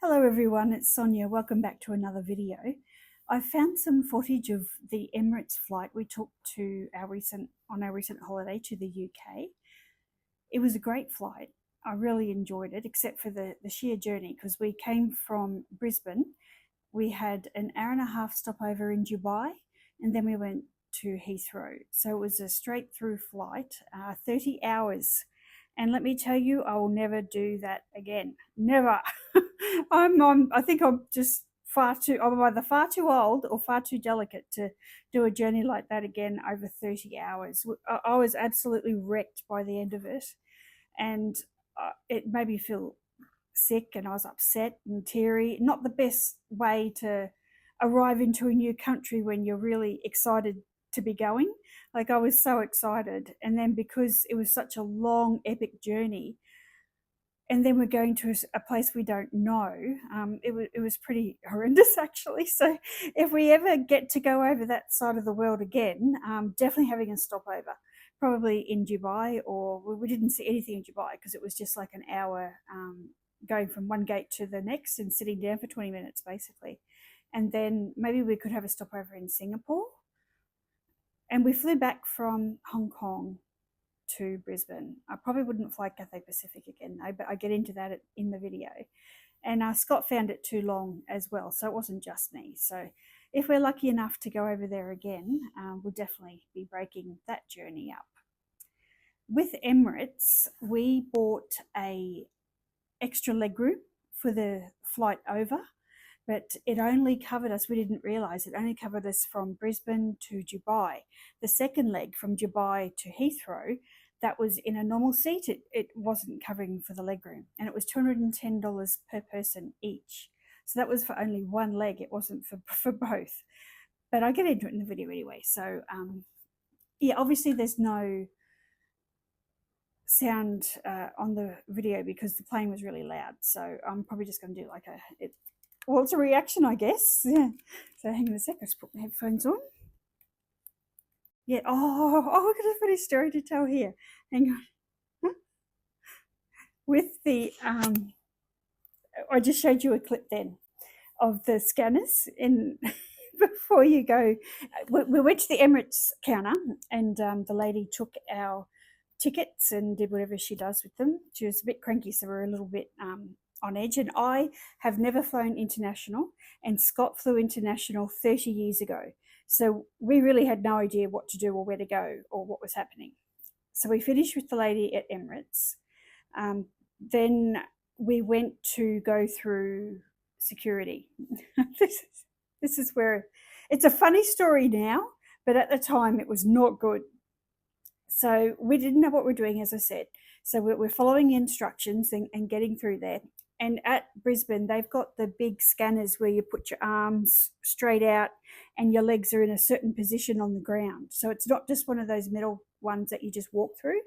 Hello everyone, it's Sonia. Welcome back to another video. I found some footage of the Emirates flight we took to our recent holiday to the UK. It was a great flight. I really enjoyed it, except for the sheer journey, because we came from Brisbane. We had an hour and a half stopover in Dubai, and then we went to Heathrow. So it was a straight through flight, 30 hours. And let me tell you, I will never do that again. Never. I think I'm just I'm either far too old or far too delicate to do a journey like that again over 30 hours. I was absolutely wrecked by the end of it. And it made me feel sick, and I was upset and teary. Not the best way to arrive into a new country when you're really excited to be going. Like, I was so excited, and then because it was such a long epic journey, and then we're going to a place we don't know, it was pretty horrendous actually. So if we ever get to go over that side of the world again, definitely having a stopover, probably in Dubai, or we didn't see anything in Dubai because it was just like an hour going from one gate to the next and sitting down for 20 minutes basically. And then maybe we could have a stopover in Singapore. And we flew back from Hong Kong to Brisbane. I probably wouldn't fly Cathay Pacific again though, but I get into that in the video. And Scott found it too long as well, so it wasn't just me. So if we're lucky enough to go over there again, we'll definitely be breaking that journey up. With Emirates, we bought a extra legroom for the flight over, but it only covered us, we didn't realise, it only covered us from Brisbane to Dubai. The second leg from Dubai to Heathrow, that was in a normal seat, it wasn't covering for the legroom, and it was $210 per person each. So that was for only one leg, it wasn't for both. But I get into it in the video anyway. So yeah, obviously there's no sound on the video because the plane was really loud. So I'm probably just going to do like well, it's a reaction, I guess. Yeah. So hang on a sec, I'll just put my headphones on. Yeah. Oh, we've got a funny story to tell here. Hang on. With the I just showed you a clip then of the scanners in before you go. We went to the Emirates counter, and the lady took our tickets and did whatever she does with them. She was a bit cranky, so we were a little bit on edge. And I have never flown international, and Scott flew international 30 years ago. So we really had no idea what to do or where to go or what was happening. So we finished with the lady at Emirates. Then we went to go through security. This is where it's a funny story now, but at the time it was not good. So we didn't know what we're doing, as I said. So we're following instructions and getting through there. And at Brisbane, they've got the big scanners where you put your arms straight out and your legs are in a certain position on the ground. So it's not just one of those metal ones that you just walk through.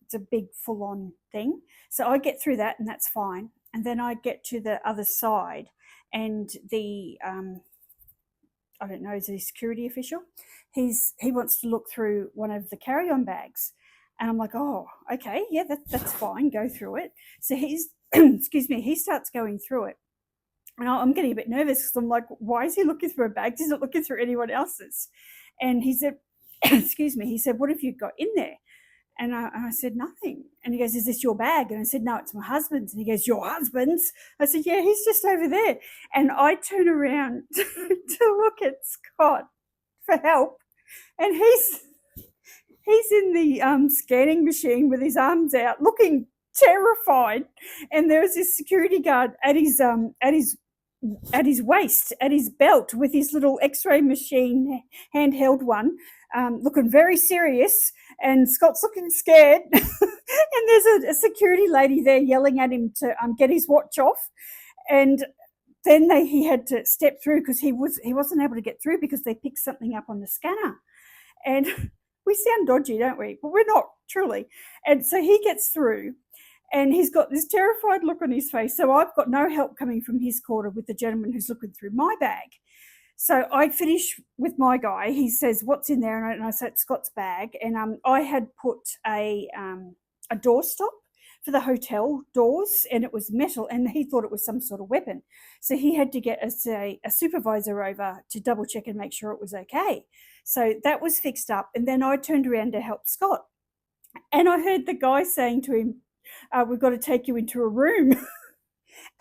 It's a big full-on thing. So I get through that, and that's fine. And then I get to the other side, and the I don't know, is a security official. He wants to look through one of the carry-on bags. And I'm like, oh, okay, yeah, that's fine, go through it. So he's, excuse me, he starts going through it. And I'm getting a bit nervous because I'm like, why is he looking through a bag? He's not looking through anyone else's. And he said, excuse me, he said, what have you got in there? And I said, nothing. And he goes, is this your bag? And I said, no, it's my husband's. And he goes, your husband's? I said, yeah, he's just over there. And I turn around to look at Scott for help. And he's in the scanning machine with his arms out, looking terrified. And there was this security guard at his waist, at his belt, with his little X-ray machine, handheld one, looking very serious. And Scott's looking scared. And there's a security lady there yelling at him to get his watch off. And then he had to step through because he wasn't able to get through because they picked something up on the scanner. And we sound dodgy, don't we? But we're not, truly. And so he gets through, and he's got this terrified look on his face. So I've got no help coming from his corner with the gentleman who's looking through my bag. So I finish with my guy. He says, what's in there? And I said, Scott's bag. And I had put a doorstop for the hotel doors, and it was metal, and he thought it was some sort of weapon. So he had to get a supervisor over to double check and make sure it was okay. So that was fixed up, and then I turned around to help Scott, and I heard the guy saying to him, "We've got to take you into a room."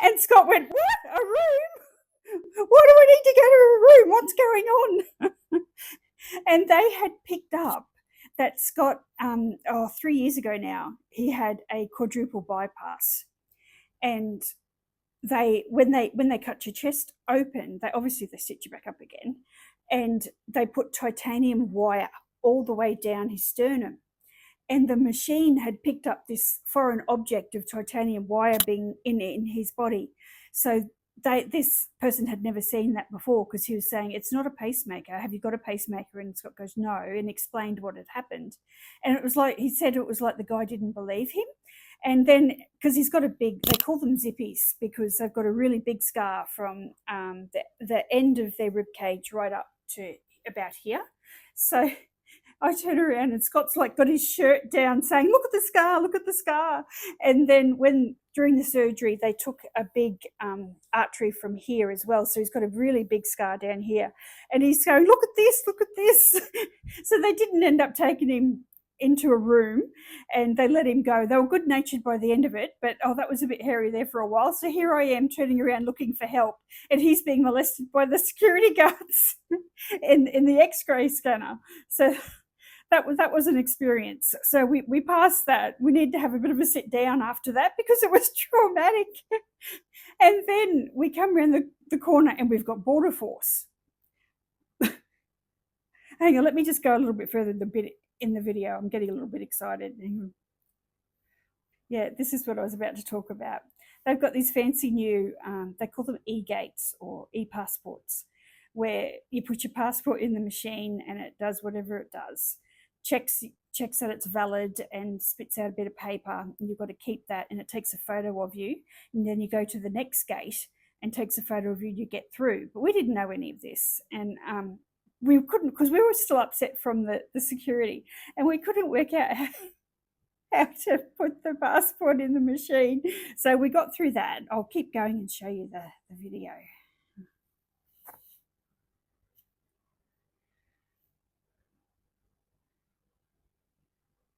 And Scott went, "What? A room? Why do I need to go to a room? What's going on?" And they had picked up that Scott, 3 years ago now, he had a quadruple bypass, and when they cut your chest open, they stitch you back up again, and they put titanium wire all the way down his sternum, and the machine had picked up this foreign object of titanium wire being in his body. So this person had never seen that before, because he was saying, "It's not a pacemaker. Have you got a pacemaker?" And Scott goes, "No," and explained what had happened. And it was like, he said it was like the guy didn't believe him. And then, because he's got they call them zippies, because they've got a really big scar from the end of their rib cage right up to about here. So I turn around and Scott's like got his shirt down saying, "Look at the scar, look at the scar." And then during the surgery, they took a big artery from here as well. So he's got a really big scar down here. And he's going, "Look at this, look at this." So they didn't end up taking him into a room, and they let him go. They were good natured by the end of it, but that was a bit hairy there for a while. So here I am turning around looking for help, and he's being molested by the security guards in the x-ray scanner. So that was an experience. So we passed that. We need to have a bit of a sit down after that, because it was traumatic. And then we come around the corner and we've got Border Force. Hang on, let me just go a little bit further in the video. I'm getting a little bit excited. Yeah, this is what I was about to talk about. They've got these fancy new, they call them e-gates or e-passports, where you put your passport in the machine and it does whatever it does. Checks that it's valid and spits out a bit of paper, and you've got to keep that, and it takes a photo of you, and then you go to the next gate and takes a photo of you to get through. But we didn't know any of this, and we couldn't, because we were still upset from the security, and we couldn't work out how to put the passport in the machine. So we got through that. I'll keep going and show you the video.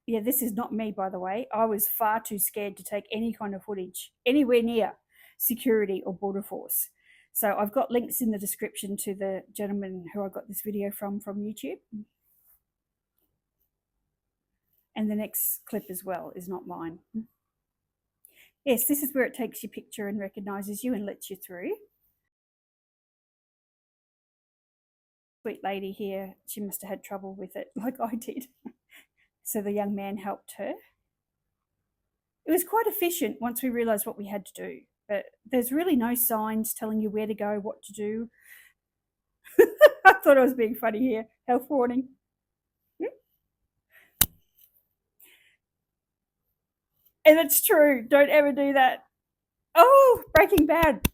Yeah, this is not me, by the way. I was far too scared to take any kind of footage anywhere near security or Border Force. So I've got links in the description to the gentleman who I got this video from YouTube. And the next clip as well is not mine. Yes, this is where it takes your picture and recognises you and lets you through. Sweet lady here, she must have had trouble with it like I did. So the young man helped her. It was quite efficient once we realised what we had to do, but there's really no signs telling you where to go, what to do. I thought I was being funny here. Health warning. And it's true. Don't ever do that. Oh, Breaking Bad.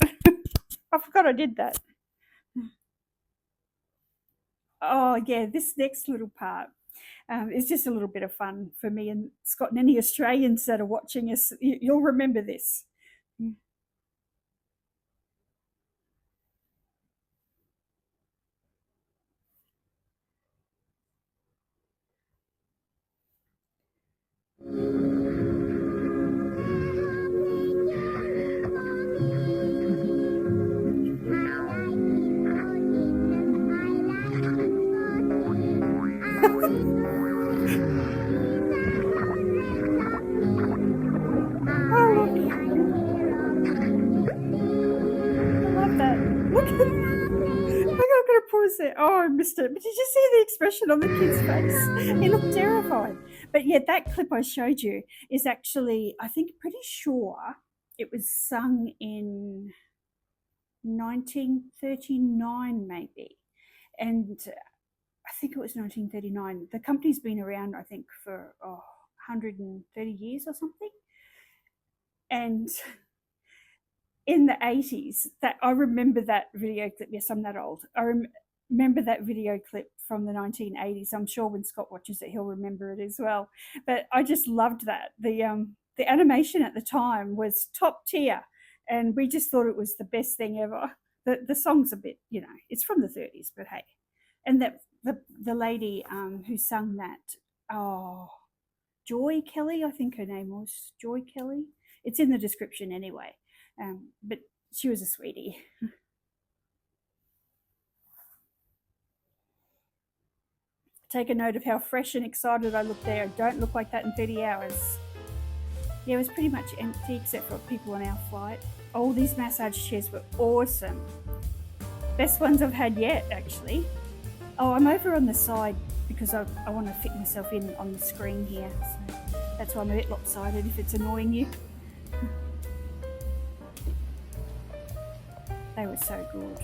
I forgot I did that. Oh, yeah, this next little part is just a little bit of fun for me and Scott, and any Australians that are watching us. You'll remember this. Oh, I missed it. But did you see the expression on the kid's face? He looked terrified. But yeah, that clip I showed you is actually, I think, pretty sure it was sung in 1939 maybe. And I think it was 1939. The company's been around, I think, for 130 years or something. And in the 80s, that I remember that video clip. Yes, I'm that old. I remember that video clip from the 1980s. I'm sure when Scott watches it, he'll remember it as well. But I just loved that. The the animation at the time was top tier, and we just thought it was the best thing ever. The song's a bit, you know, it's from the 30s, but hey. And that the lady who sung that, Joy Kelly, I think her name was Joy Kelly. It's in the description anyway, but she was a sweetie. Take a note of how fresh and excited I look there. I don't look like that in 30 hours. Yeah, it was pretty much empty except for people on our flight. Oh, these massage chairs were awesome. Best ones I've had yet, actually. Oh, I'm over on the side because I want to fit myself in on the screen here. So that's why I'm a bit lopsided if it's annoying you. They were so good.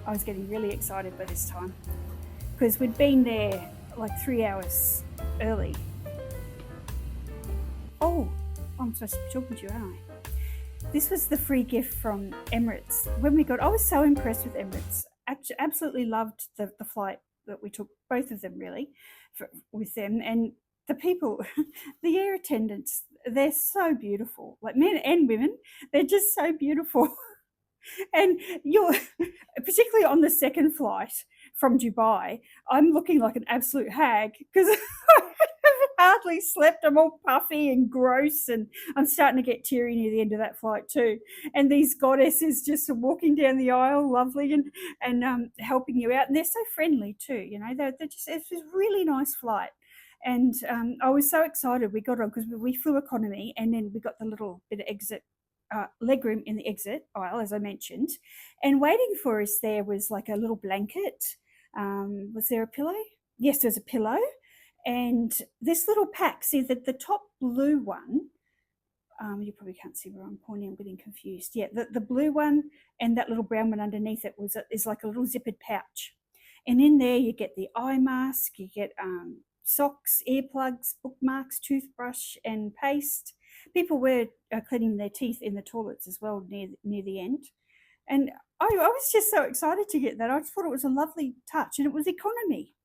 I was getting really excited by this time because we'd been there like 3 hours early. Oh, I'm supposed to be talking to you, aren't I? This was the free gift from Emirates. When we got, I was so impressed with Emirates. Absolutely loved the flight that we took, both of them really, with them. And the people, the air attendants, they're so beautiful. Like men and women, they're just so beautiful. And you're, particularly on the second flight from Dubai, I'm looking like an absolute hag because I've hardly slept. I'm all puffy and gross, and I'm starting to get teary near the end of that flight too. And these goddesses just walking down the aisle, lovely, and helping you out. And they're so friendly too, you know, they're just, it's a really nice flight. And I was so excited. We got on because we flew economy, and then we got the little bit of exit legroom in the exit aisle, as I mentioned, and waiting for us there was like a little blanket. Was there a pillow? Yes, there was a pillow, and this little pack. See that the top blue one, you probably can't see where I'm pointing, I'm getting confused. Yeah, the blue one and that little brown one underneath it is like a little zippered pouch, and in there you get the eye mask, you get socks, earplugs, bookmarks, toothbrush, and paste. People were cleaning their teeth in the toilets as well near the end. And I was just so excited to get that. I just thought it was a lovely touch, and it was economy.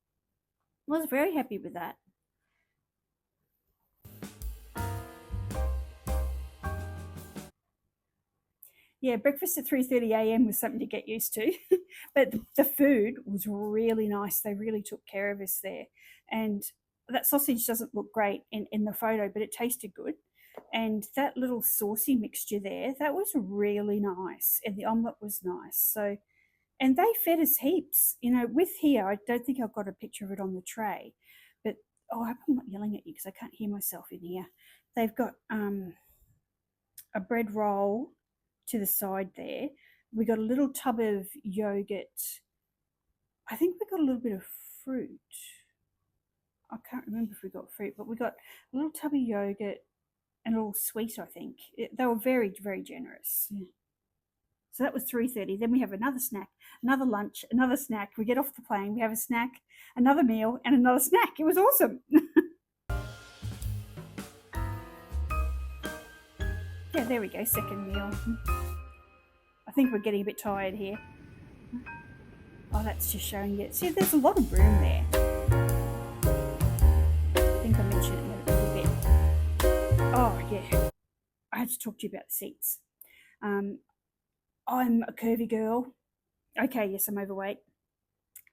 I was very happy with that. Yeah, breakfast at 3:30 a.m. was something to get used to. But the food was really nice. They really took care of us there. And that sausage doesn't look great in the photo, but it tasted good. And that little saucy mixture there, that was really nice. And the omelette was nice. So, and they fed us heaps. You know, with here, I don't think I've got a picture of it on the tray. But, oh, I hope I'm not yelling at you because I can't hear myself in here. They've got a bread roll to the side there. We got a little tub of yogurt. I think we got a little bit of fruit. I can't remember if we got fruit, but we got a little tub of yogurt and a little sweet, I think. They were very, very generous. Yeah. So that was 3:30. Then we have another snack, another lunch, another snack. We get off the plane, we have a snack, another meal, and another snack. It was awesome. Yeah, there we go, second meal. I think we're getting a bit tired here. Oh, that's just showing you. See, there's a lot of room there. I think I mentioned it a little bit. Oh, yeah. I had to talk to you about the seats. I'm a curvy girl. Okay, yes, I'm overweight.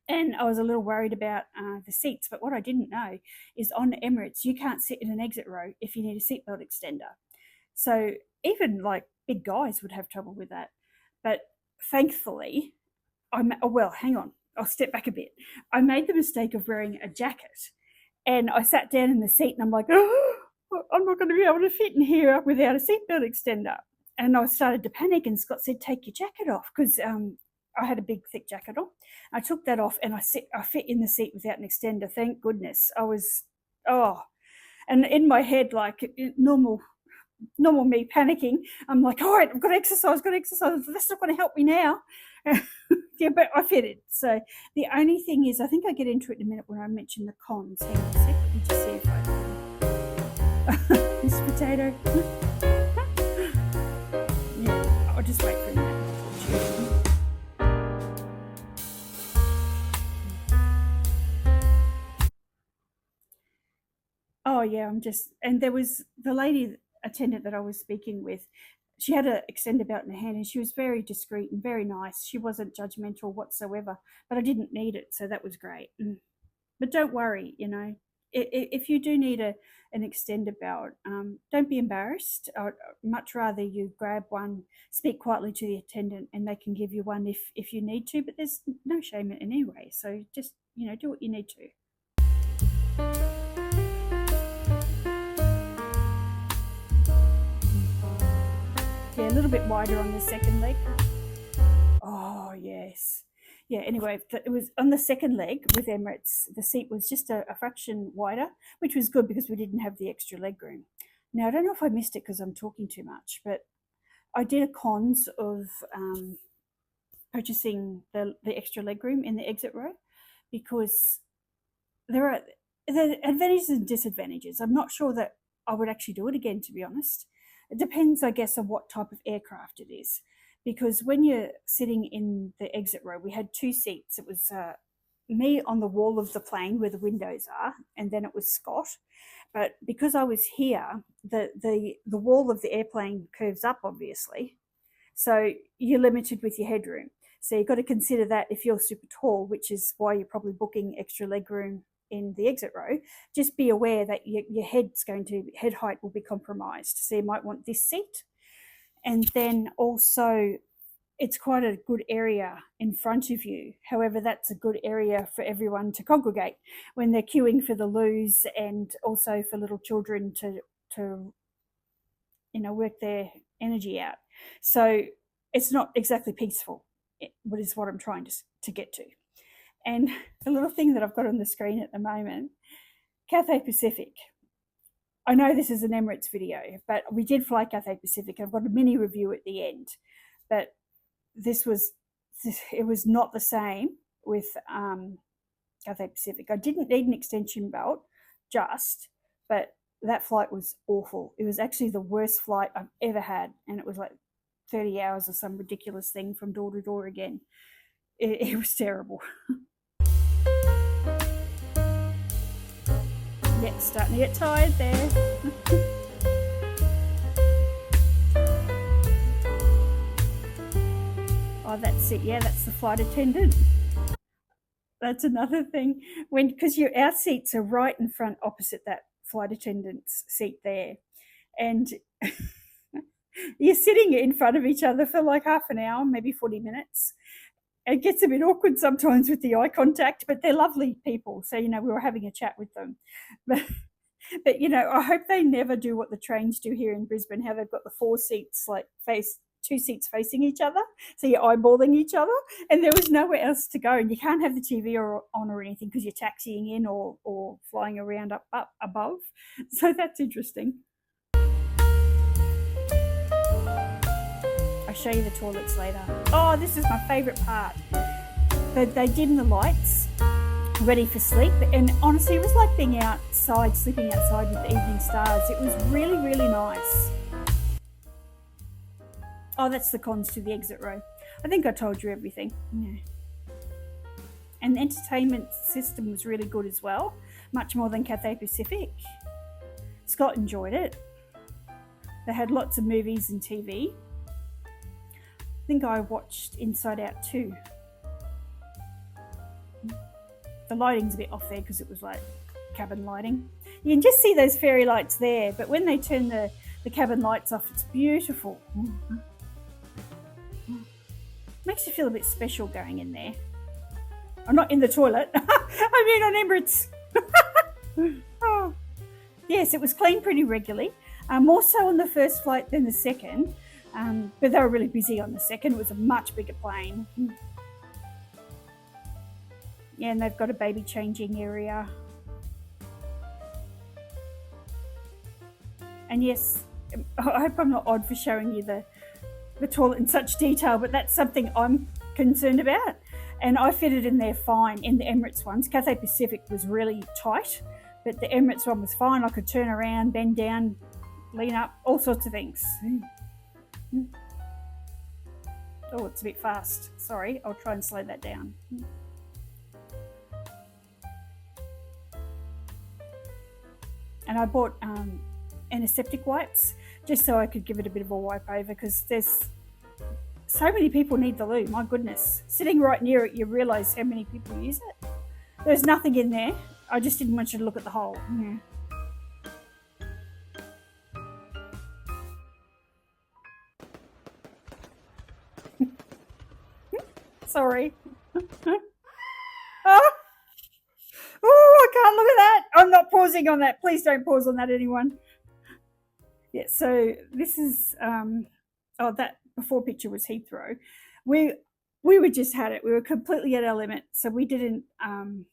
And I was a little worried about the seats, but what I didn't know is on Emirates, you can't sit in an exit row if you need a seatbelt extender. So even like big guys would have trouble with that. But thankfully, well, hang on, I'll step back a bit. I made the mistake of wearing a jacket, and I sat down in the seat and I'm like, oh, I'm not going to be able to fit in here without a seatbelt extender. And I started to panic, and Scott said, take your jacket off, because I had a big thick jacket on. I took that off and I fit in the seat without an extender. Thank goodness. I was, and in my head, like normal me panicking, I'm like, all right, I've got to exercise. That's not going to help me now. Yeah, but I fitted. So the only thing is, I think I get into it in a minute when I mention the cons. Hang on a sec. Let me just see if I this potato. Yeah, I'll just wait for a minute. Oh yeah, and there was the lady attendant that I was speaking with. She had an extender belt in her hand, and she was very discreet and very nice. She wasn't judgmental whatsoever, but I didn't need it, so that was great. But don't worry, if you do need an extender belt, don't be embarrassed. I'd much rather you grab one, speak quietly to the attendant, and they can give you one if you need to. But there's no shame in it anyway, so just do what you need to. Yeah, a little bit wider on the second leg. Oh, yes. Yeah, anyway, it was on the second leg with Emirates, the seat was just a fraction wider, which was good because we didn't have the extra leg room. Now, I don't know if I missed it because I'm talking too much, but I did a cons of purchasing the extra leg room in the exit row because there are the advantages and disadvantages. I'm not sure that I would actually do it again, to be honest. It depends, I guess, on what type of aircraft it is. Because when you're sitting in the exit row, we had two seats. It was me on the wall of the plane where the windows are, and then it was Scott. But because I was here, the wall of the airplane curves up, obviously. So you're limited with your headroom. So you've got to consider that if you're super tall, which is why you're probably booking extra leg room in the exit row. Just be aware that your head height will be compromised. So you might want this seat. And then also it's quite a good area in front of you. However, that's a good area for everyone to congregate when they're queuing for the loos, and also for little children to work their energy out. So it's not exactly peaceful, what is what I'm trying to get to. And the little thing that I've got on the screen at the moment, Cathay Pacific. I know this is an Emirates video, but we did fly Cathay Pacific. I've got a mini review at the end, but it was not the same with Cathay Pacific. I didn't need an extension belt, but that flight was awful. It was actually the worst flight I've ever had, and it was like 30 hours or some ridiculous thing from door to door again. It was terrible. Yeah, starting to get tired there. Oh, that's it. Yeah, that's the flight attendant. That's another thing. Because our seats are right in front opposite that flight attendant's seat there. And you're sitting in front of each other for like half an hour, maybe 40 minutes. It gets a bit awkward sometimes with the eye contact, but they're lovely people. So, we were having a chat with them. But I hope they never do what the trains do here in Brisbane, how they've got the four seats two seats facing each other, so you're eyeballing each other, and there was nowhere else to go, and you can't have the TV on or anything because you're taxiing in or flying around up above. So that's interesting. I'll show you the toilets later. Oh, this is my favourite part. They dim the lights, ready for sleep, and honestly it was like being outside, sleeping outside with the evening stars. It was really, really nice. Oh, that's the cons to the exit row. I think I told you everything. Yeah. And the entertainment system was really good as well, much more than Cathay Pacific. Scott enjoyed it. They had lots of movies and TV. I think I watched Inside Out too. The lighting's a bit off there because it was like cabin lighting. You can just see those fairy lights there, but when they turn the cabin lights off, it's beautiful. Makes you feel a bit special going in there. I'm not in the toilet. I mean on Emirates. Oh. Yes, it was cleaned pretty regularly. More so on the first flight than the second. But they were really busy on the second. It was a much bigger plane. Yeah, and they've got a baby changing area. And yes, I hope I'm not odd for showing you the toilet in such detail, but that's something I'm concerned about. And I fitted in there fine in the Emirates ones. Cathay Pacific was really tight, but the Emirates one was fine. I could turn around, bend down, lean up, all sorts of things. Oh, it's a bit fast. Sorry, I'll try and slow that down. and I bought antiseptic wipes just so I could give it a bit of a wipe over, because there's so many people need the loo. My goodness, sitting right near it, you realise how many people use it. There's nothing in there. I just didn't want you to look at the hole. Yeah. Sorry. Oh, I can't look at that. I'm not pausing on that. Please don't pause on that, anyone. Yeah, so this is, that before picture was Heathrow. We were just had it. We were completely at our limit. So we didn't, am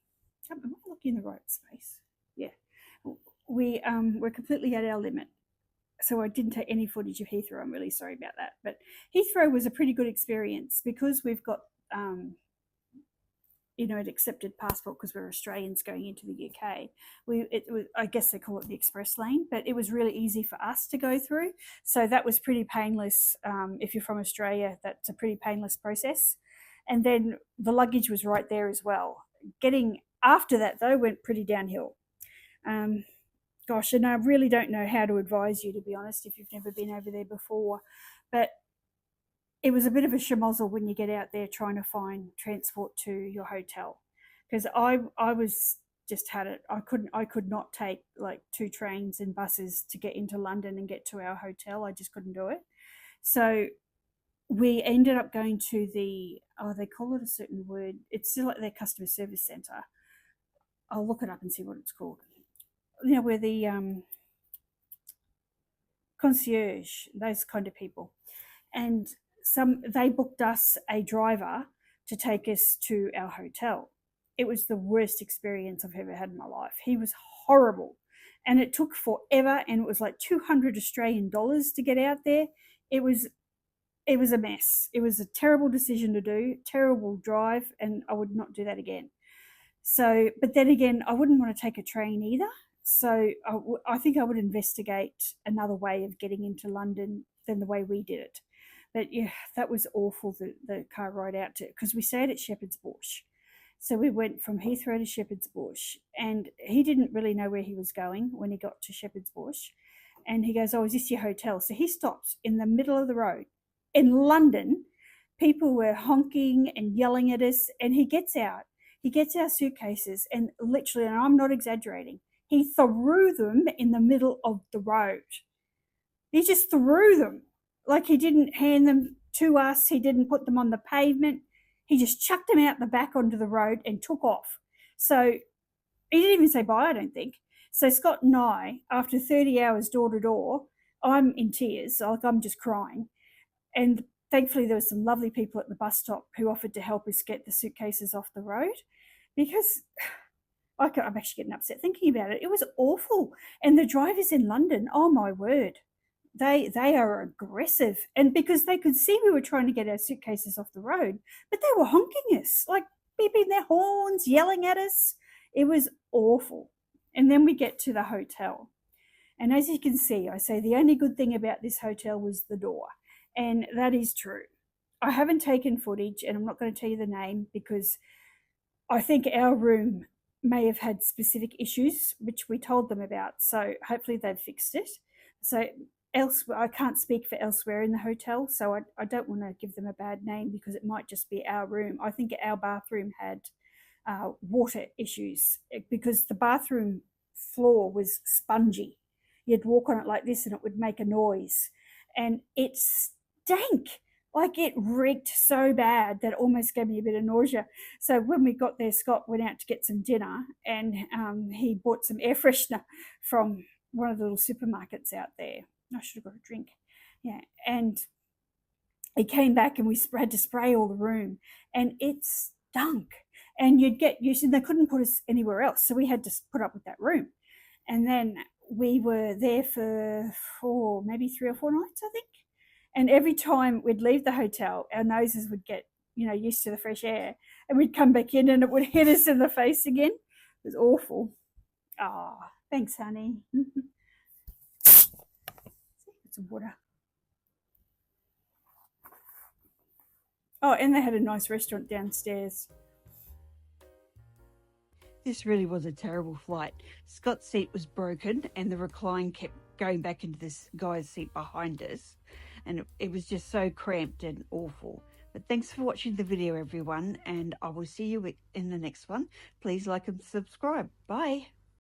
I looking in the right space? Yeah. We're completely at our limit. So I didn't take any footage of Heathrow. I'm really sorry about that. But Heathrow was a pretty good experience because we've got, an accepted passport because we're Australians going into the UK. I guess they call it the express lane, but it was really easy for us to go through. So that was pretty painless. If you're from Australia, that's a pretty painless process. And then the luggage was right there as well. Getting after that, though, went pretty downhill. Gosh, and I really don't know how to advise you, to be honest, if you've never been over there before. But it was a bit of a schmozzle when you get out there trying to find transport to your hotel, because I was just had it. I could not take like 2 trains and buses to get into London and get to our hotel. I just couldn't do it. So we ended up going to the, they call it a certain word. It's still like their customer service centre. I'll look it up and see what it's called. Where the concierge, those kind of people. And they booked us a driver to take us to our hotel. It was the worst experience I've ever had in my life. He was horrible, and it took forever, and it was like 200 Australian dollars to get out there. It was a mess. It was a terrible decision to do, terrible drive, and I would not do that again. So, but then again, I wouldn't want to take a train either. So I think I would investigate another way of getting into London than the way we did it. But yeah, that was awful, the car ride out to, because we stayed at Shepherd's Bush. So we went from Heathrow to Shepherd's Bush, and he didn't really know where he was going when he got to Shepherd's Bush. And he goes, "Oh, is this your hotel?" So he stops in the middle of the road. In London, people were honking and yelling at us, and he gets out. He gets our suitcases, and literally, and I'm not exaggerating, he threw them in the middle of the road. He just threw them. Like, he didn't hand them to us. He didn't put them on the pavement. He just chucked them out the back onto the road and took off. So he didn't even say bye, I don't think. So Scott and I, after 30 hours door to door, I'm in tears, like I'm just crying. And thankfully there were some lovely people at the bus stop who offered to help us get the suitcases off the road, because I'm actually getting upset thinking about it. It was awful. And the drivers in London, oh my word, they are aggressive. And because they could see we were trying to get our suitcases off the road, but they were honking us, like beeping their horns, yelling at us. It was awful. And then we get to the hotel. And as you can see, I say the only good thing about this hotel was the door. And that is true. I haven't taken footage, and I'm not going to tell you the name because I think our room may have had specific issues, which we told them about. So hopefully they've fixed it. So elsewhere, I can't speak for elsewhere in the hotel, so I don't want to give them a bad name because it might just be our room. I think our bathroom had water issues because the bathroom floor was spongy. You'd walk on it like this and it would make a noise, and it stank. Like, it reeked so bad that it almost gave me a bit of nausea. So when we got there, Scott went out to get some dinner, and he bought some air freshener from one of the little supermarkets out there. I should have got a drink. Yeah, and he came back, and we had to spray all the room, and it stunk. And you'd get used to, they couldn't put us anywhere else, so we had to put up with that room. And then we were there for maybe 3 or 4 nights, I think. And every time we'd leave the hotel, our noses would get, used to the fresh air, and we'd come back in and it would hit us in the face again. It was awful. Oh, thanks, honey. Some water. Oh, and they had a nice restaurant downstairs. This really was a terrible flight. Scott's seat was broken and the recline kept going back into this guy's seat behind us. And it was just so cramped and awful. But thanks for watching the video, everyone. And I will see you in the next one. Please like and subscribe. Bye.